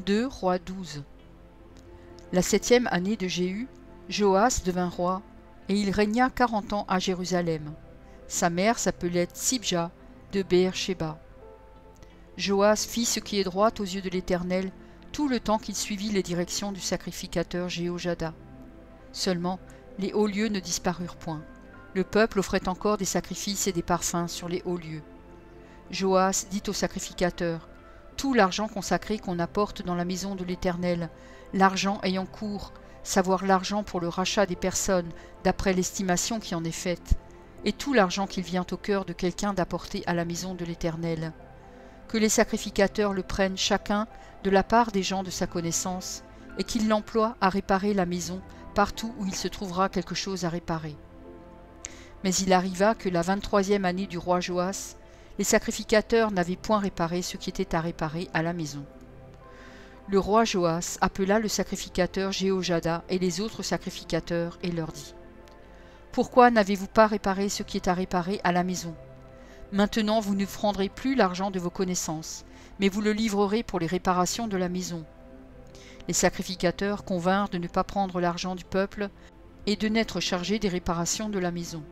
2 Rois 12. La 7e année de Jéhu, Joas devint roi, et il régna 40 ans à Jérusalem. Sa mère s'appelait Tsibja de Béer-Shéba. Joas fit ce qui est droit aux yeux de l'Éternel tout le temps qu'il suivit les directions du sacrificateur Jéhojada. Seulement, les hauts lieux ne disparurent point. Le peuple offrait encore des sacrifices et des parfums sur les hauts lieux. Joas dit au sacrificateur: « Tout l'argent consacré qu'on apporte dans la maison de l'Éternel, l'argent ayant cours, savoir l'argent pour le rachat des personnes, d'après l'estimation qui en est faite, et tout l'argent qu'il vient au cœur de quelqu'un d'apporter à la maison de l'Éternel. Que les sacrificateurs le prennent chacun de la part des gens de sa connaissance, et qu'ils l'emploient à réparer la maison partout où il se trouvera quelque chose à réparer. » Mais il arriva que la 23e année du roi Joas, les sacrificateurs n'avaient point réparé ce qui était à réparer à la maison. Le roi Joas appela le sacrificateur Jéhojada et les autres sacrificateurs et leur dit: « Pourquoi n'avez-vous pas réparé ce qui est à réparer à la maison? Maintenant vous ne prendrez plus l'argent de vos connaissances, mais vous le livrerez pour les réparations de la maison. » Les sacrificateurs convinrent de ne pas prendre l'argent du peuple et de n'être chargés des réparations de la maison.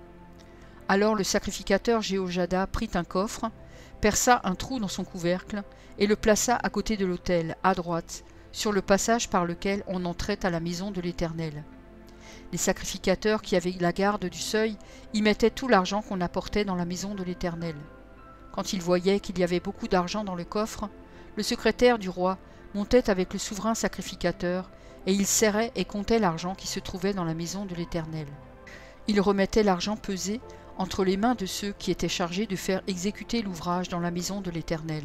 Alors le sacrificateur Jéhojada prit un coffre, perça un trou dans son couvercle et le plaça à côté de l'autel, à droite, sur le passage par lequel on entrait à la maison de l'Éternel. Les sacrificateurs qui avaient la garde du seuil y mettaient tout l'argent qu'on apportait dans la maison de l'Éternel. Quand ils voyaient qu'il y avait beaucoup d'argent dans le coffre, le secrétaire du roi montait avec le souverain sacrificateur, et il serrait et comptait l'argent qui se trouvait dans la maison de l'Éternel. Il remettait l'argent pesé entre les mains de ceux qui étaient chargés de faire exécuter l'ouvrage dans la maison de l'Éternel.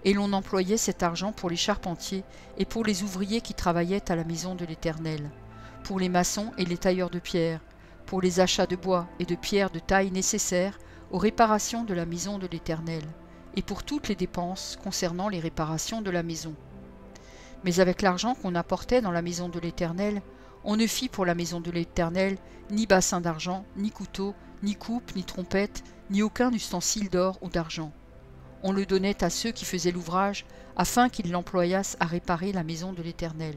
Et l'on employait cet argent pour les charpentiers et pour les ouvriers qui travaillaient à la maison de l'Éternel, pour les maçons et les tailleurs de pierre, pour les achats de bois et de pierres de taille nécessaires aux réparations de la maison de l'Éternel, et pour toutes les dépenses concernant les réparations de la maison. Mais avec l'argent qu'on apportait dans la maison de l'Éternel, on ne fit pour la maison de l'Éternel ni bassin d'argent, ni couteau, ni coupe, ni trompette, ni aucun ustensile d'or ou d'argent. On le donnait à ceux qui faisaient l'ouvrage, afin qu'ils l'employassent à réparer la maison de l'Éternel.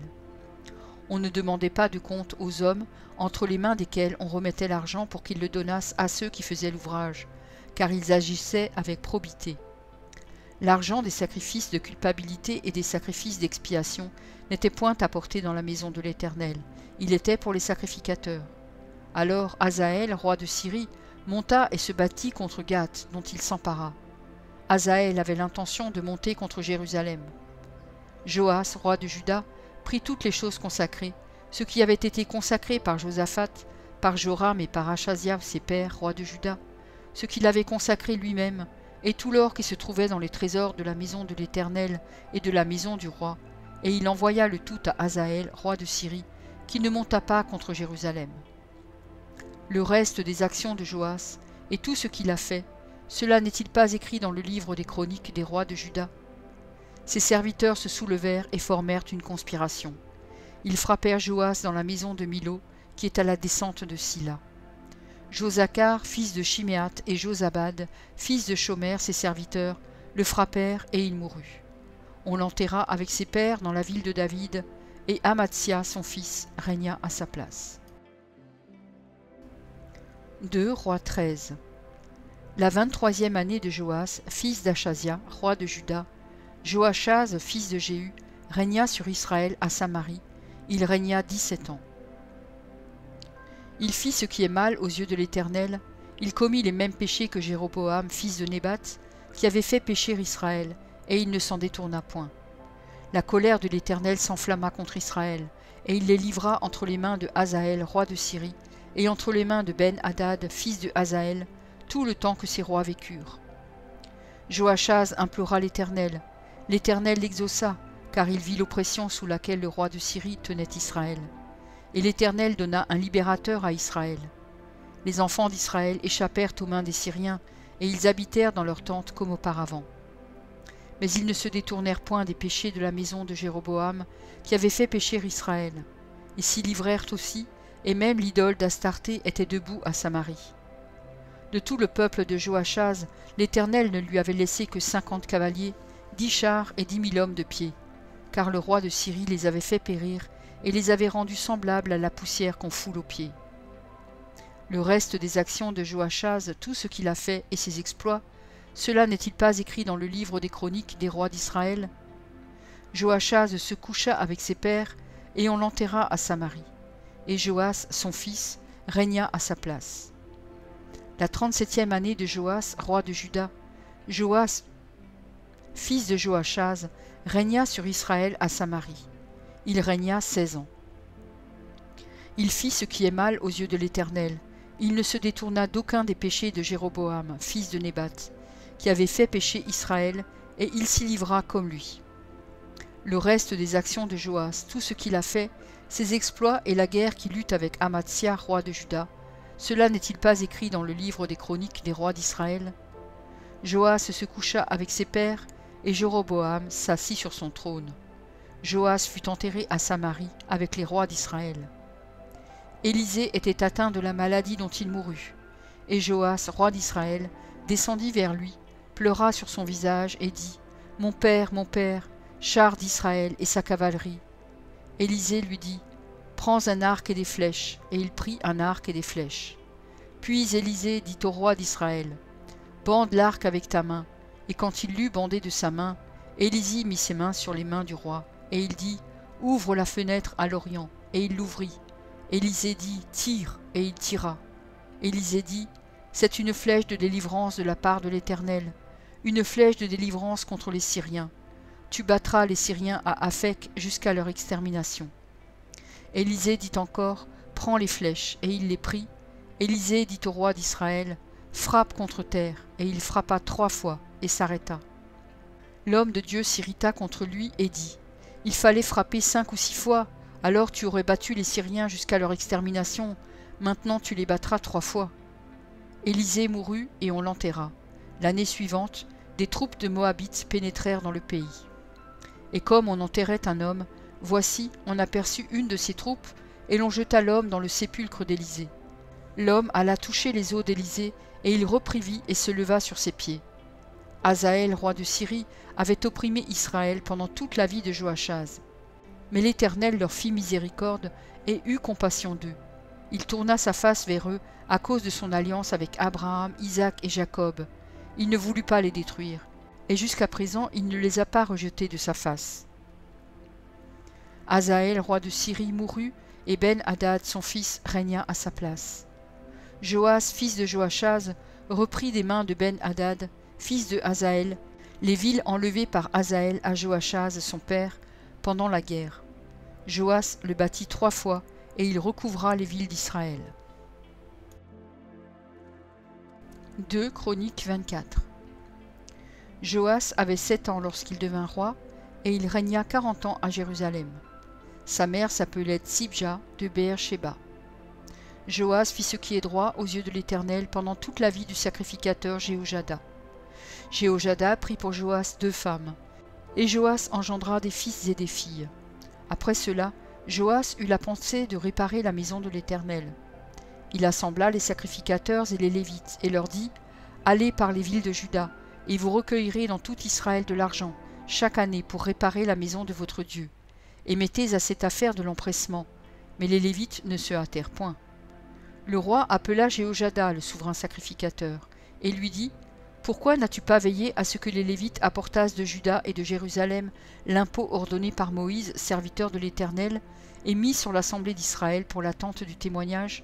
On ne demandait pas de compte aux hommes, entre les mains desquels on remettait l'argent pour qu'ils le donnassent à ceux qui faisaient l'ouvrage, car ils agissaient avec probité. L'argent des sacrifices de culpabilité et des sacrifices d'expiation n'était point apporté dans la maison de l'Éternel, il était pour les sacrificateurs. Alors Hazaël, roi de Syrie, monta et se battit contre Gath, dont il s'empara. Hazaël avait l'intention de monter contre Jérusalem. Joas, roi de Juda, prit toutes les choses consacrées, ce qui avait été consacré par Josaphat, par Joram et par Achasia ses pères, rois de Juda, ce qu'il avait consacré lui-même, et tout l'or qui se trouvait dans les trésors de la maison de l'Éternel et de la maison du roi, et il envoya le tout à Hazaël, roi de Syrie, qui ne monta pas contre Jérusalem. Le reste des actions de Joas, et tout ce qu'il a fait, cela n'est-il pas écrit dans le livre des chroniques des rois de Juda? Ses serviteurs se soulevèrent et formèrent une conspiration. Ils frappèrent Joas dans la maison de Milo, qui est à la descente de Silla. Josacar, fils de Chiméat, et Josabad, fils de Shomer, ses serviteurs, le frappèrent et il mourut. On l'enterra avec ses pères dans la ville de David, et Amatsia, son fils, régna à sa place. 2 Rois 13. La 23e année de Joas, fils d'Achasia, roi de Juda, Joachaz, fils de Jéhu, régna sur Israël à Samarie. Il régna 17 ans. Il fit ce qui est mal aux yeux de l'Éternel. Il commit les mêmes péchés que Jéroboam, fils de Nébat, qui avait fait pécher Israël, et il ne s'en détourna point. La colère de l'Éternel s'enflamma contre Israël, et il les livra entre les mains de Hazaël, roi de Syrie, et entre les mains de Ben-Hadad, fils de Hazaël, tout le temps que ces rois vécurent. Joachaz implora l'Éternel. L'Éternel l'exauça, car il vit l'oppression sous laquelle le roi de Syrie tenait Israël. Et l'Éternel donna un libérateur à Israël. Les enfants d'Israël échappèrent aux mains des Syriens, et ils habitèrent dans leurs tentes comme auparavant. Mais ils ne se détournèrent point des péchés de la maison de Jéroboam, qui avait fait pécher Israël. Ils s'y livrèrent aussi, et même l'idole d'Astarté était debout à Samarie. De tout le peuple de Joachaz, l'Éternel ne lui avait laissé que 50 cavaliers, 10 chars et 10 000 hommes de pied. car le roi de Syrie les avait fait périr et les avait rendus semblables à la poussière qu'on foule aux pieds. Le reste des actions de Joachaz, tout ce qu'il a fait et ses exploits, cela n'est-il pas écrit dans le livre des chroniques des rois d'Israël? Joachaz se coucha avec ses pères, et on l'enterra à Samarie. Et Joas, son fils, régna à sa place. La 37e année de Joas, roi de Juda, Joas, fils de Joachaz, régna sur Israël à Samarie. Il régna 16 ans. Il fit ce qui est mal aux yeux de l'Éternel. Il ne se détourna d'aucun des péchés de Jéroboam, fils de Nébat, qui avait fait pécher Israël, et il s'y livra comme lui. Le reste des actions de Joas, tout ce qu'il a fait, ses exploits et la guerre qu'il eut avec Amatsia, roi de Juda, cela n'est-il pas écrit dans le livre des chroniques des rois d'Israël? Joas se coucha avec ses pères, et Jéroboam s'assit sur son trône. Joas fut enterré à Samarie avec les rois d'Israël. Élisée était atteint de la maladie dont il mourut, et Joas, roi d'Israël, descendit vers lui, pleura sur son visage et dit « Mon père, char d'Israël et sa cavalerie. » Élisée lui dit « Prends un arc et des flèches. » Et il prit un arc et des flèches. Puis Élisée dit au roi d'Israël « Bande l'arc avec ta main. » Et quand il l'eut bandé de sa main, Élisée mit ses mains sur les mains du roi, et il dit « Ouvre la fenêtre à l'orient. » Et il l'ouvrit. Élisée dit « Tire. » Et il tira. Élisée dit « C'est une flèche de délivrance de la part de l'Éternel, une flèche de délivrance contre les Syriens. Tu battras les Syriens à Aphek jusqu'à leur extermination. » Élisée dit encore « Prends les flèches. » Et il les prit. Élisée dit au roi d'Israël « Frappe contre terre. » Et il frappa 3 fois et s'arrêta. L'homme de Dieu s'irrita contre lui et dit « Il fallait frapper 5 ou 6 fois, alors tu aurais battu les Syriens jusqu'à leur extermination. Maintenant tu les battras 3 fois. » Élisée mourut et on l'enterra. L'année suivante, des troupes de Moabites pénétrèrent dans le pays. Et comme on enterrait un homme, voici, on aperçut une de ces troupes, et l'on jeta l'homme dans le sépulcre d'Élisée. L'homme alla toucher les os d'Élisée, et il reprit vie et se leva sur ses pieds. Hazaël, roi de Syrie, avait opprimé Israël pendant toute la vie de Joachaz. Mais l'Éternel leur fit miséricorde et eut compassion d'eux. Il tourna sa face vers eux à cause de son alliance avec Abraham, Isaac et Jacob. Il ne voulut pas les détruire, et jusqu'à présent il ne les a pas rejetés de sa face. Hazaël, roi de Syrie, mourut, et Ben-Hadad, son fils, régna à sa place. Joas, fils de Joachaz, reprit des mains de Ben-Hadad, fils de Hazaël, les villes enlevées par Hazaël à Joachaz, son père, pendant la guerre. Joas le bâtit 3 fois, et il recouvra les villes d'Israël. 2 Chroniques 24. Joas avait 7 ans lorsqu'il devint roi, et il régna 40 ans à Jérusalem. Sa mère s'appelait Tsibja de Beer-Sheba. Joas fit ce qui est droit aux yeux de l'Éternel pendant toute la vie du sacrificateur Jéhojada. Jéhojada prit pour Joas 2 femmes, et Joas engendra des fils et des filles. Après cela, Joas eut la pensée de réparer la maison de l'Éternel. Il assembla les sacrificateurs et les Lévites, et leur dit « Allez par les villes de Juda, et vous recueillerez dans tout Israël de l'argent, chaque année pour réparer la maison de votre Dieu. Et mettez à cette affaire de l'empressement. » Mais les Lévites ne se hâtèrent point. Le roi appela Jéhojada, le souverain sacrificateur, et lui dit « Pourquoi n'as-tu pas veillé à ce que les Lévites apportassent de Juda et de Jérusalem l'impôt ordonné par Moïse, serviteur de l'Éternel, et mis sur l'assemblée d'Israël pour l'attente du témoignage?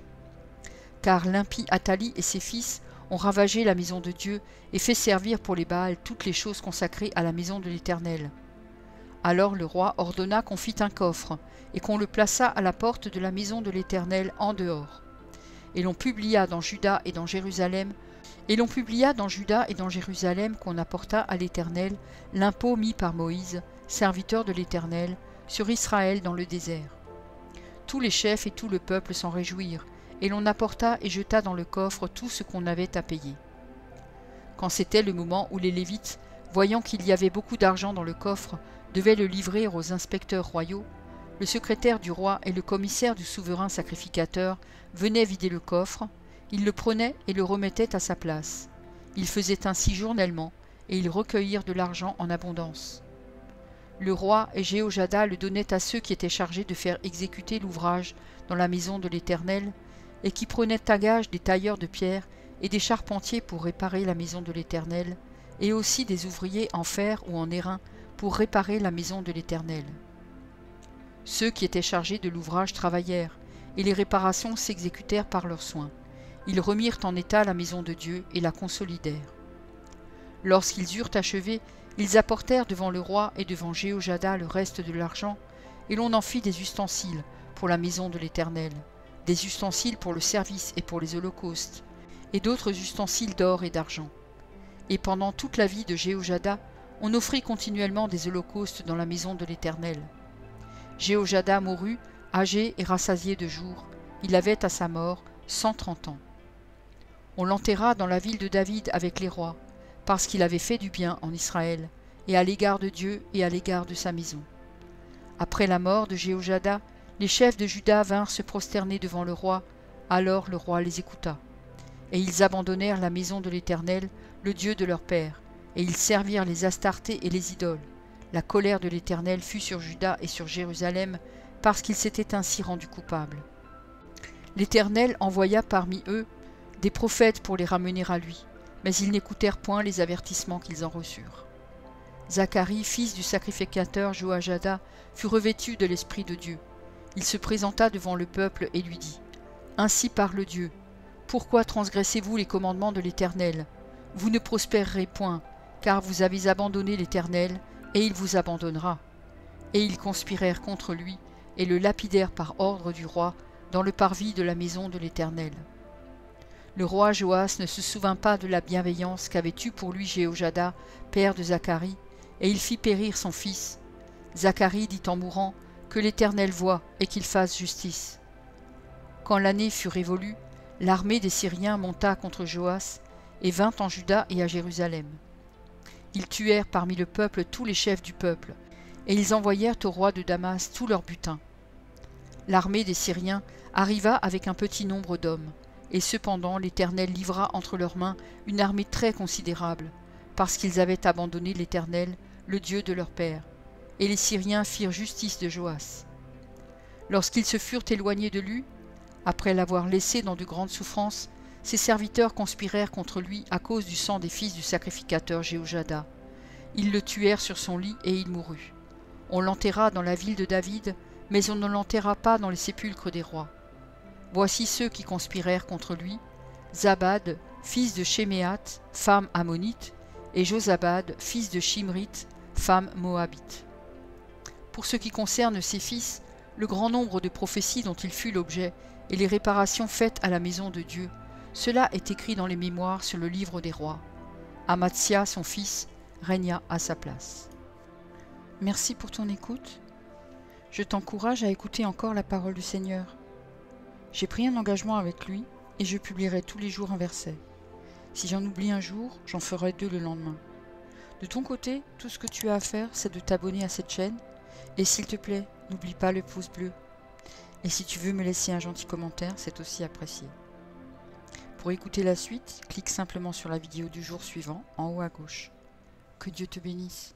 Car l'impie Athali et ses fils ont ravagé la maison de Dieu et fait servir pour les Baals toutes les choses consacrées à la maison de l'Éternel. » Alors le roi ordonna qu'on fît un coffre, et qu'on le plaça à la porte de la maison de l'Éternel en dehors. Et l'on publia dans Juda et dans Jérusalem qu'on apporta à l'Éternel l'impôt mis par Moïse, serviteur de l'Éternel, sur Israël dans le désert. Tous les chefs et tout le peuple s'en réjouirent, et l'on apporta et jeta dans le coffre tout ce qu'on avait à payer. Quand c'était le moment où les Lévites, voyant qu'il y avait beaucoup d'argent dans le coffre, devaient le livrer aux inspecteurs royaux, le secrétaire du roi et le commissaire du souverain sacrificateur venaient vider le coffre, ils le prenaient et le remettaient à sa place. Ils faisaient ainsi journellement, et ils recueillirent de l'argent en abondance. Le roi et Jéhojada le donnaient à ceux qui étaient chargés de faire exécuter l'ouvrage dans la maison de l'Éternel, et qui prenaient à gage des tailleurs de pierre et des charpentiers pour réparer la maison de l'Éternel, et aussi des ouvriers en fer ou en airain pour réparer la maison de l'Éternel. Ceux qui étaient chargés de l'ouvrage travaillèrent, et les réparations s'exécutèrent par leurs soins. Ils remirent en état la maison de Dieu et la consolidèrent. Lorsqu'ils eurent achevé, ils apportèrent devant le roi et devant Jéhojada le reste de l'argent, et l'on en fit des ustensiles pour la maison de l'Éternel, des ustensiles pour le service et pour les holocaustes, et d'autres ustensiles d'or et d'argent. Et pendant toute la vie de Jéhojada, on offrit continuellement des holocaustes dans la maison de l'Éternel. Jéhojada mourut, âgé et rassasié de jours. Il avait à sa mort 130 ans. On l'enterra dans la ville de David avec les rois, parce qu'il avait fait du bien en Israël, et à l'égard de Dieu et à l'égard de sa maison. Après la mort de Jéhojada, les chefs de Juda vinrent se prosterner devant le roi, alors le roi les écouta. Et ils abandonnèrent la maison de l'Éternel, le Dieu de leur père, et ils servirent les Astartés et les idoles. La colère de l'Éternel fut sur Juda et sur Jérusalem, parce qu'ils s'étaient ainsi rendus coupables. L'Éternel envoya parmi eux des prophètes pour les ramener à lui, mais ils n'écoutèrent point les avertissements qu'ils en reçurent. Zacharie, fils du sacrificateur Joachada, fut revêtu de l'Esprit de Dieu. Il se présenta devant le peuple et lui dit : « Ainsi parle Dieu. Pourquoi transgressez-vous les commandements de l'Éternel? Vous ne prospérerez point, car vous avez abandonné l'Éternel, et il vous abandonnera. » Et ils conspirèrent contre lui, et le lapidèrent par ordre du roi, dans le parvis de la maison de l'Éternel. Le roi Joas ne se souvint pas de la bienveillance qu'avait eue pour lui Jéhojada, père de Zacharie, et il fit périr son fils. Zacharie dit en mourant : « Que l'Éternel voie, et qu'il fasse justice. » Quand l'année fut révolue, l'armée des Syriens monta contre Joas, et vint en Juda et à Jérusalem. Ils tuèrent parmi le peuple tous les chefs du peuple, et ils envoyèrent au roi de Damas tout leur butin. L'armée des Syriens arriva avec un petit nombre d'hommes, et cependant l'Éternel livra entre leurs mains une armée très considérable, parce qu'ils avaient abandonné l'Éternel, le Dieu de leur père, et les Syriens firent justice de Joas. Lorsqu'ils se furent éloignés de lui, après l'avoir laissé dans de grandes souffrances, ses serviteurs conspirèrent contre lui à cause du sang des fils du sacrificateur Jéhojada. Ils le tuèrent sur son lit et il mourut. On l'enterra dans la ville de David, mais on ne l'enterra pas dans les sépulcres des rois. Voici ceux qui conspirèrent contre lui : Zabad, fils de Shéméat, femme ammonite, et Josabad, fils de Shimrith, femme moabite. Pour ce qui concerne ses fils, le grand nombre de prophéties dont il fut l'objet, et les réparations faites à la maison de Dieu, cela est écrit dans les mémoires sur le livre des rois. Amatsia, son fils, régna à sa place. Merci pour ton écoute. Je t'encourage à écouter encore la parole du Seigneur. J'ai pris un engagement avec lui et je publierai tous les jours un verset. Si j'en oublie un jour, j'en ferai 2 le lendemain. De ton côté, tout ce que tu as à faire, c'est de t'abonner à cette chaîne. Et s'il te plaît, n'oublie pas le pouce bleu. Et si tu veux me laisser un gentil commentaire, c'est aussi apprécié. Pour écouter la suite, clique simplement sur la vidéo du jour suivant, en haut à gauche. Que Dieu te bénisse.